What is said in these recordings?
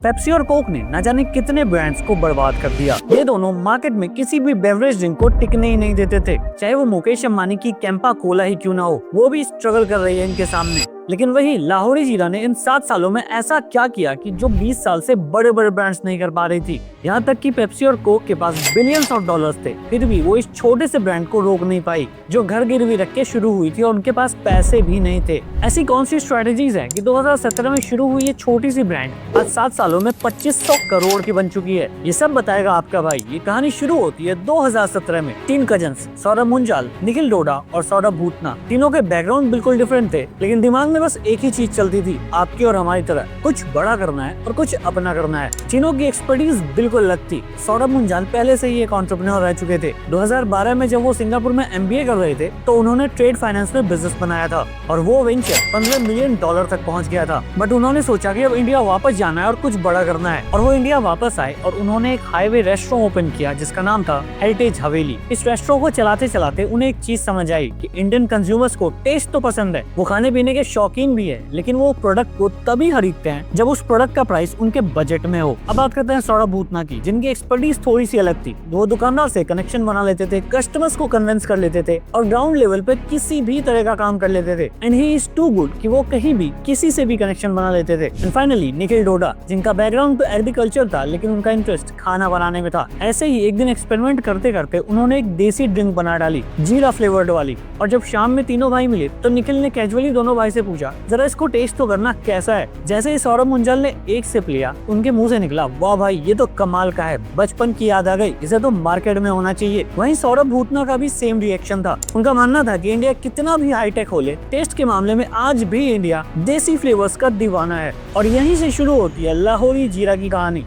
Pepsi और Coke ने न जाने कितने ब्रांड्स को बर्बाद कर दिया। ये दोनों मार्केट में किसी भी बेवरेज ड्रिंक को टिकने ही नहीं देते थे, चाहे वो मुकेश अंबानी की कैंपा कोला ही क्यों ना हो, वो भी स्ट्रगल कर रही है इनके सामने। लेकिन वही लाहौरी जीरा ने इन 7 सालों में ऐसा क्या किया कि जो 20 साल से बड़े बड़े ब्रांड्स नहीं कर पा रही थी। यहाँ तक कि पेप्सी और कोक के पास बिलियंस ऑफ डॉलर्स थे, फिर भी वो इस छोटे से ब्रांड को रोक नहीं पाई जो घर गिरवी रख के शुरू हुई थी और उनके पास पैसे भी नहीं थे। ऐसी कौन सी स्ट्रेटेजीज है कि 2017 में शुरू हुई ये छोटी सी ब्रांड आज 7 सालों में 2500 करोड़ की बन चुकी है। ये सब बताएगा आपका भाई। ये कहानी शुरू होती है 2017 में। 3 कजन्स सौरभ मुंजाल, निखिल डोडा और सौरभ भूतना, तीनों के बैकग्राउंड बिल्कुल डिफरेंट थे, लेकिन दिमाग में बस एक ही चीज चलती थी, आपकी और हमारी तरह कुछ बड़ा करना है और कुछ अपना करना है। तीनों की एक्सपर्टीज बिल्कुल अलग थी। सौरभ मुंजाल पहले से ही एक एंटरप्रेन्योर रह चुके थे। 2012 में जब वो सिंगापुर में MBA कर रहे थे तो उन्होंने ट्रेड फाइनेंस में बिजनेस बनाया था और वो वेंचर $15 मिलियन तक पहुंच गया था। बट उन्होंने सोचा कि अब इंडिया वापस जाना है और कुछ बड़ा करना है, और वो इंडिया वापस आए और उन्होंने एक हाईवे रेस्टोरेंट ओपन किया जिसका नाम था हेरिटेज हवेली। इस रेस्टोरेंट को चलाते चलाते उन्हें एक चीज समझ आई कि इंडियन कंज्यूमर्स को टेस्ट तो पसंद है, वो खाने पीने के शौकीन भी है, लेकिन वो प्रोडक्ट को तभी खरीदते हैं जब उस प्रोडक्ट का प्राइस उनके बजट में हो। अब बात करते हैं सौरभ भूतना की, जिनकी एक्सपर्टीज थोड़ी सी अलग थी। वो दुकानदार से कनेक्शन बना लेते थे, कस्टमर्स को कन्विंस कर लेते थे और ग्राउंड लेवल पे किसी भी तरह का काम कर लेते थे। And he is too good कि वो कहीं भी किसी से भी कनेक्शन बना लेते थे। एंड फाइनली निखिल डोडा, जिनका बैकग्राउंड तो एग्रीकल्चर था लेकिन उनका इंटरेस्ट खाना बनाने में था। ऐसे ही एक दिन एक्सपेरिमेंट करते करते उन्होंने एक देसी ड्रिंक बना डाली, जीरा फ्लेवर्ड वाली। और जब शाम में तीनों भाई मिले तो निखिल ने कैजुअली दोनों भाई से पूछा, जरा इसको टेस्ट तो करना कैसा है। जैसे ही सौरभ मुंजाल ने एक सिप लिया, उनके मुंह से निकला, वाह भाई ये तो कमाल का है, बचपन की याद आ गई, इसे तो मार्केट में होना चाहिए। वहीं सौरभ भूतना का भी सेम रिएक्शन था। उनका मानना था कि इंडिया कितना भी हाईटेक हो ले, टेस्ट के मामले में आज भी इंडिया देसी फ्लेवर्स का दीवाना है। और यहीं से शुरू होती है लाहौरी जीरा की कहानी।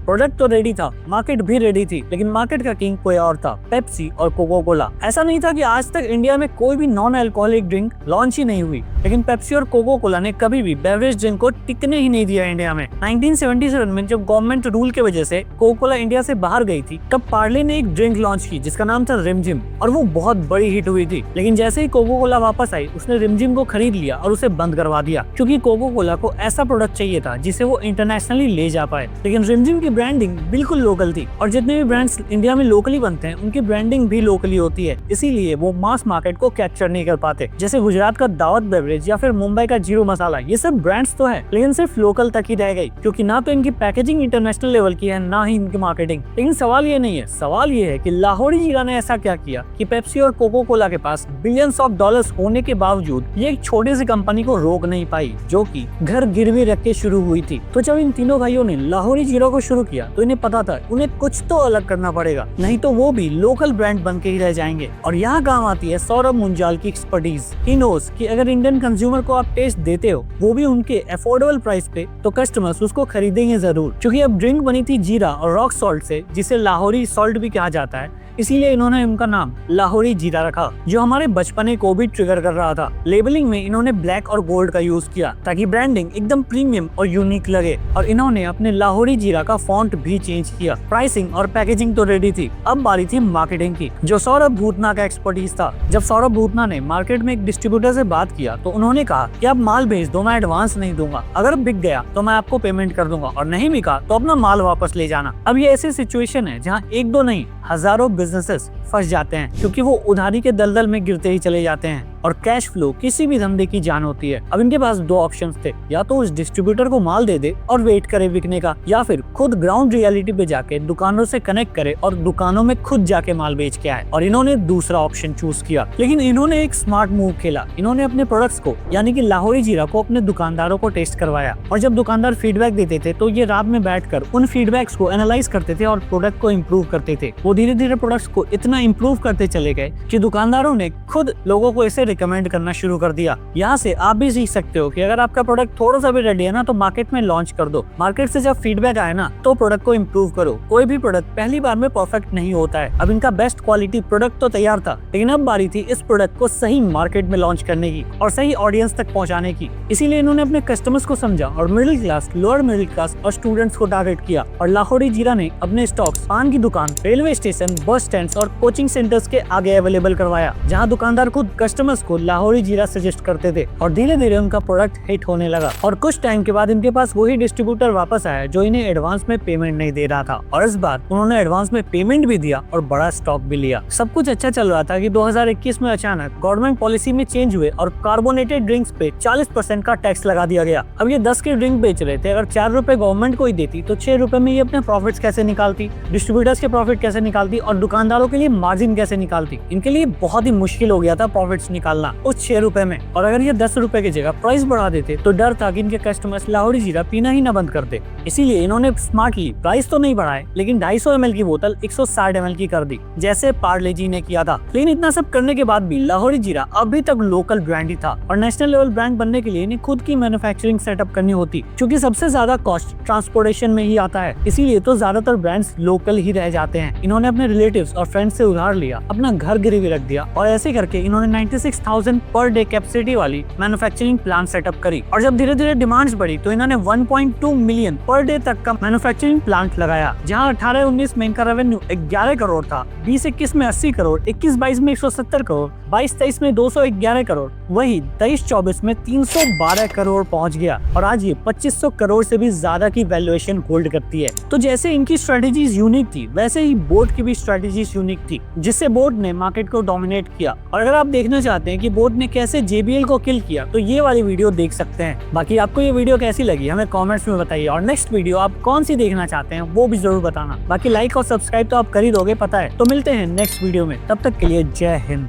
प्रोडक्ट तो रेडी था, मार्केट भी रेडी थी, लेकिन मार्केट का किंग कोई और था, पेप्सी और कोको कोला। ऐसा नहीं था कि आज तक इंडिया में कोई भी नॉन अल्कोहलिक ड्रिंक लॉन्च ही नहीं हुई, लेकिन पेप्सी और कोको कोला ने कभी भी बेवरेज ड्रिंक को टिकने ही नहीं दिया इंडिया में। 1977 में जब गवर्नमेंट रूल के वजह से कोको कोला इंडिया से बाहर गई थी, तब पार्ले ने एक ड्रिंक लॉन्च की जिसका नाम था रिमझिम, और वो बहुत बड़ी हिट हुई थी। लेकिन जैसे ही कोको कोला वापस आई, उसने रिमझिम को खरीद लिया और उसे बंद करवा दिया, क्योंकि कोको कोला को ऐसा प्रोडक्ट चाहिए था जिसे वो इंटरनेशनली ले जा पाए। लेकिन रिमझिम की ब्रांडिंग बिल्कुल लोकल थी, और जितने भी ब्रांड्स इंडिया में लोकली बनते हैं उनकी ब्रांडिंग भी लोकली होती है, इसीलिए वो मास मार्केट को कैप्चर नहीं कर पाते। जैसे गुजरात का दावत बेवरेज या फिर मुंबई का जीरो मसाला, ये सब ब्रांड्स तो है लेकिन सिर्फ लोकल तक ही रह गई, क्योंकि ना तो इनकी पैकेजिंग इंटरनेशनल लेवल की है, ना ही इनकी मार्केटिंग। लेकिन सवाल ये नहीं है, सवाल ये है कि लाहौरी जीरा ने ऐसा क्या किया कि पेप्सी और कोको कोला के पास बिलियंस ऑफ डॉलर्स होने के बावजूद ये एक छोटी सी कंपनी को रोक नहीं पाई, जो कि घर गिरवी रख के शुरू हुई थी। तो जब इन तीनों भाइयों ने लाहौरी जीरा को शुरू किया तो इन्हें पता था उन्हें कुछ तो अलग करना पड़ेगा, नहीं तो वो भी लोकल ब्रांड बन के ही रह जाएंगे। और यहाँ काम आती है सौरभ मुंजाल की एक्सपर्टीज। ही नोस कि अगर इंडियन कंज्यूमर को आप टेस्ट देते हो, वो भी उनके अफोर्डेबल प्राइस पे, तो कस्टमर्स उसको खरीदेंगे जरूर। क्योंकि अब ड्रिंक बनी थी जीरा और रॉक सॉल्ट से, जिसे लाहौरी सॉल्ट भी कहा जाता है, इसीलिए इन्होंने उनका नाम लाहौरी जीरा रखा, जो हमारे बचपने को भी ट्रिगर कर रहा था। लेबलिंग में इन्होंने ब्लैक और गोल्ड का यूज किया ताकि ब्रांडिंग एकदम प्रीमियम और यूनिक लगे, और इन्होंने अपने लाहौरी जीरा का फॉन्ट भी चेंज किया। प्राइसिंग और पैकेजिंग तो रेडी थी, अब बारी थी मार्केटिंग की, जो सौरभ भूतना का एक्सपर्टीज था। जब सौरभ भूतना ने मार्केट में एक डिस्ट्रीब्यूटर से बात किया तो उन्होंने कहा कि आप माल भेज दो, मैं एडवांस नहीं दूंगा, अगर बिक गया तो मैं आपको पेमेंट कर दूंगा, और नहीं बिका तो अपना माल वापस ले जाना। अब ये ऐसी सिचुएशन है जहाँ एक दो नहीं हजारों बिजनेसेस फंस जाते हैं, क्योंकि वो उधारी के दलदल में गिरते ही चले जाते हैं, और कैश फ्लो किसी भी धंधे की जान होती है। अब इनके पास 2 ऑप्शंस थे, या तो उस डिस्ट्रीब्यूटर को माल दे दे और वेट करे बिकने का, या फिर खुद ग्राउंड रियलिटी पे जाके दुकानों से कनेक्ट करे और दुकानों में खुद जाके माल बेच के आए। और इन्होंने दूसरा ऑप्शन चूज किया। लेकिन इन्होंने एक स्मार्ट मूव खेला। इन्होंने अपने प्रोडक्ट्स को, यानी कि लाहौरी जीरा को, अपने दुकानदारों को टेस्ट करवाया, और जब दुकानदार फीडबैक देते थे तो ये रात में बैठकर उन फीडबैक्स को एनालाइज करते थे और प्रोडक्ट को इम्प्रूव करते थे। वो धीरे धीरे प्रोडक्ट्स को इतना इम्प्रूव करते चले गए कि दुकानदारों ने खुद लोगों को इसे रिकमेंड करना शुरू कर दिया। यहाँ से आप भी सीख सकते हो कि अगर आपका प्रोडक्ट थोड़ा सा भी रेडी है ना, तो मार्केट में लॉन्च कर दो। मार्केट से जब फीडबैक आए ना, तो प्रोडक्ट को इम्प्रूव करो। कोई भी प्रोडक्ट पहली बार में परफेक्ट नहीं होता है। अब इनका बेस्ट क्वालिटी प्रोडक्ट तो तैयार था, लेकिन अब बारी थी इस प्रोडक्ट को सही मार्केट में लॉन्च करने की और सही ऑडियंस तक पहुँचाने की। इसीलिए इन्होंने अपने कस्टमर्स को समझा और middle class, lower middle class और स्टूडेंट्स को टारगेट किया। और लाहौरी जीरा ने अपने स्टॉक्स पान की दुकान, रेलवे स्टेशन, बस स्टैंड और कोचिंग सेंटर्स के आगे अवेलेबल करवाया, जहाँ दुकानदार खुद कस्टमर्स कस्टमर्स को लाहौरी जीरा सजेस्ट करते थे और धीरे धीरे उनका प्रोडक्ट हिट होने लगा। और कुछ टाइम के बाद इनके पास वही डिस्ट्रीब्यूटर वापस आया जो इन्हें एडवांस में पेमेंट नहीं दे रहा था, और इस बार उन्होंने एडवांस में पेमेंट भी दिया और बड़ा स्टॉक भी लिया। सब कुछ अच्छा चल रहा था कि 2021 में अचानक गवर्नमेंट पॉलिसी में चेंज हुए और कार्बोनेटेड ड्रिंक्स पे 40% का टैक्स लगा दिया गया। अब ये 10 के ड्रिंक बेच रहे थे, अगर 4 रुपए गवर्नमेंट को ही देती तो 6 रुपए में ये अपने प्रॉफिट्स कैसे निकालती, डिस्ट्रीब्यूटर्स के प्रॉफिट कैसे निकालती और दुकानदारों के लिए मार्जिन कैसे निकालती। इनके लिए बहुत ही मुश्किल हो गया था प्रॉफिट्स निकालना उस 6 रुपए में। और अगर ये 10 रुपए की जगह प्राइस बढ़ा देते तो डर था कि इनके कस्टमर्स लाहौरी जीरा पीना ही न बंद करते। इसीलिए इन्होंने स्मार्टली प्राइस तो नहीं बढ़ाए, लेकिन 250 ml की बोतल 160 ml की कर दी, जैसे पार्ले जी ने किया था। लेकिन इतना सब करने के बाद भी लाहौरी जीरा अभी तक लोकल ब्रांड ही था और नेशनल लेवल ब्रांड बनने के लिए इन्हें खुद की मैन्युफैक्चरिंग सेटअप करनी होती, क्योंकि सबसे ज्यादा कॉस्ट ट्रांसपोर्टेशन में ही आता है। इसीलिए तो ज्यादातर ब्रांड्स लोकल ही रह जाते हैं। इन्होंने अपने रिलेटिव्स और फ्रेंड्स से उधार लिया, अपना घर गिरवी रख दिया और ऐसे करके इन्होंने 96,000 पर डे कैपेसिटी वाली मैन्युफैक्चरिंग प्लांट सेटअप करी। और जब धीरे धीरे डिमांड्स बढ़ी तो इन्होंने 1.2 मिलियन पर डे तक का मैन्युफैक्चरिंग प्लांट लगाया, जहां 18-19 में इनका रेवेन्यू 11 करोड़ था, 20-21 में 80 करोड़, 21-22 में 170 करोड़, 22-23 में 211 करोड़, वही 23-24 में 312 करोड़ पहुंच गया और आज ये 2500 करोड़ से भी ज्यादा की वैल्यूएशन होल्ड करती है। तो जैसे इनकी स्ट्रेटेजीज यूनिक थी, वैसे ही बोट की भी स्ट्रेटेजीज यूनिक थी, जिससे बोट ने मार्केट को डोमिनेट किया। और अगर आप देखना चाहते हैं कि बोट ने कैसे JBL को किल किया तो ये वाली वीडियो देख सकते हैं। बाकी आपको ये वीडियो कैसी लगी हमें कमेंट्स में बताइए, और नेक्स्ट वीडियो आप कौन सी देखना चाहते हैं वो भी जरूर बताना। बाकी लाइक और सब्सक्राइब तो आप कर ही दोगे पता है। तो मिलते हैं नेक्स्ट वीडियो में, तब तक के लिए जय हिंद।